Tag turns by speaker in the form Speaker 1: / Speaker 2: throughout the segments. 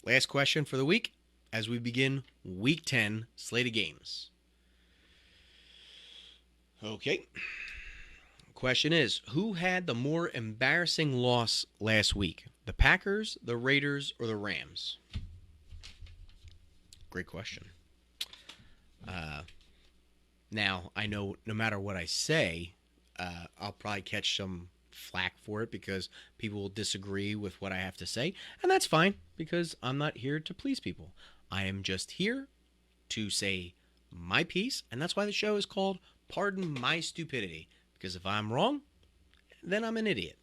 Speaker 1: Last question for the week as we begin Week 10 slate of games. Okay. Question is, who had the more embarrassing loss last week? The Packers, the Raiders, or the Rams? Great question. Now, I know no matter what I say, I'll probably catch some flack for it because people will disagree with what I have to say. And that's fine because I'm not here to please people. I am just here to say my piece. And that's why the show is called Pardon My Stupidity. Because if I'm wrong, then I'm an idiot.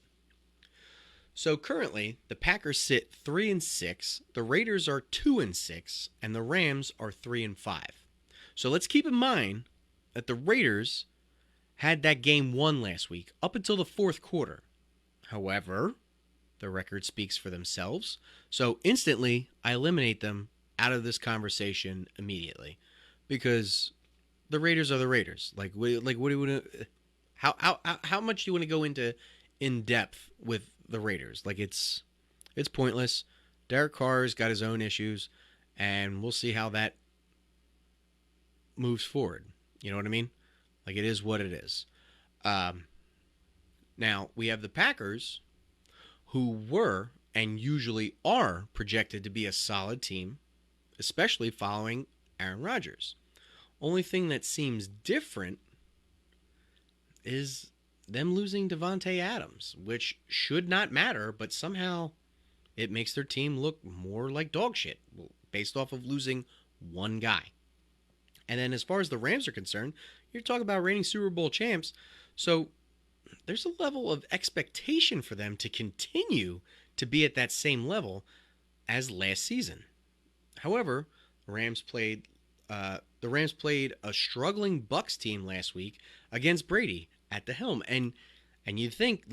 Speaker 1: So currently, the Packers sit 3-6, the Raiders are 2-6, and the Rams are 3-5. So let's keep in mind that the Raiders had that game won last week up until the fourth quarter. However, the record speaks for themselves. So instantly, I eliminate them out of this conversation immediately because the Raiders are the Raiders. What do you want to? How much do you want to go into in depth with the Raiders? It's pointless. Derek Carr's got his own issues, and we'll see how that moves forward. You know what I mean? It is what it is. Now, we have the Packers, who were and usually are projected to be a solid team, especially following Aaron Rodgers. Only thing that seems different is them losing Davante Adams, which should not matter, but somehow it makes their team look more like dog shit based off of losing one guy. And then as far as the Rams are concerned, you're talking about reigning Super Bowl champs, so there's a level of expectation for them to continue to be at that same level as last season. However, the Rams played a struggling Bucs team last week against Brady at the helm, and you think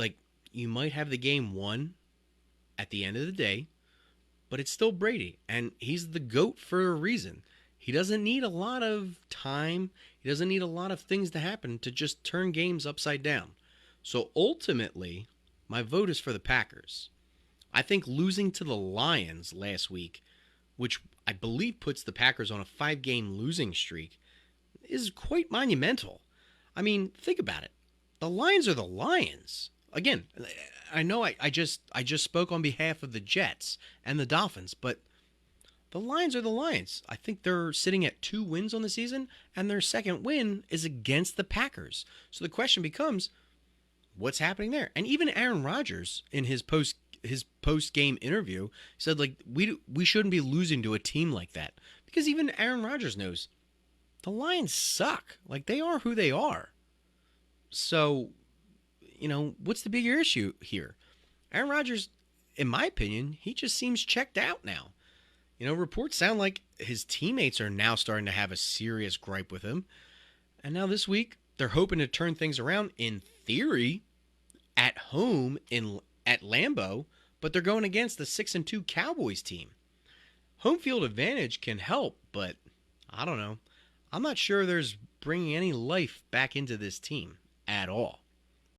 Speaker 1: you might have the game won at the end of the day, but it's still Brady, and he's the GOAT for a reason. He doesn't need a lot of time. He doesn't need a lot of things to happen to just turn games upside down. So ultimately, my vote is for the Packers. I think losing to the Lions last week, which I believe puts the Packers on a 5-game losing streak, is quite monumental. I mean, think about it. The Lions are the Lions. Again, I know I just spoke on behalf of the Jets and the Dolphins, but the Lions are the Lions. I think they're sitting at 2 wins on the season, and their second win is against the Packers. So the question becomes, what's happening there? And even Aaron Rodgers, in his post-game interview, said we shouldn't be losing to a team like that, because even Aaron Rodgers knows the Lions suck. They are who they are. So, what's the bigger issue here? Aaron Rodgers, in my opinion, he just seems checked out now. Reports sound like his teammates are now starting to have a serious gripe with him. And now this week, they're hoping to turn things around, in theory, at home at Lambeau, but they're going against the 6-2 Cowboys team. Home field advantage can help, but I don't know. I'm not sure there's bringing any life back into this team at all.